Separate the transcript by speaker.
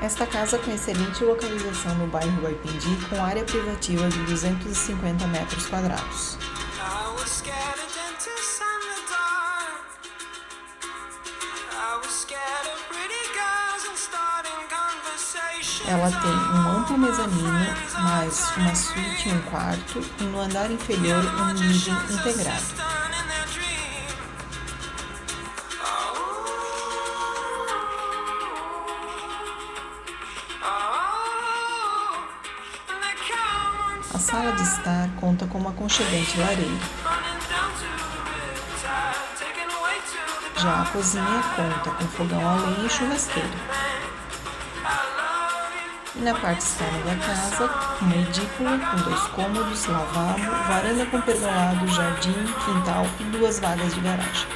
Speaker 1: Esta casa com excelente localização no bairro Guaipendi, com área privativa de 250 metros quadrados. Ela tem um amplo mezanino, mais uma suíte e um quarto, e no andar inferior um living integrado. A sala de estar conta com uma aconchegante lareira. Já a cozinha conta com fogão a lenha e churrasqueira. E na parte externa da casa, uma edícula com 2 cômodos, lavabo, varanda com pergolado, jardim, quintal e 2 vagas de garagem.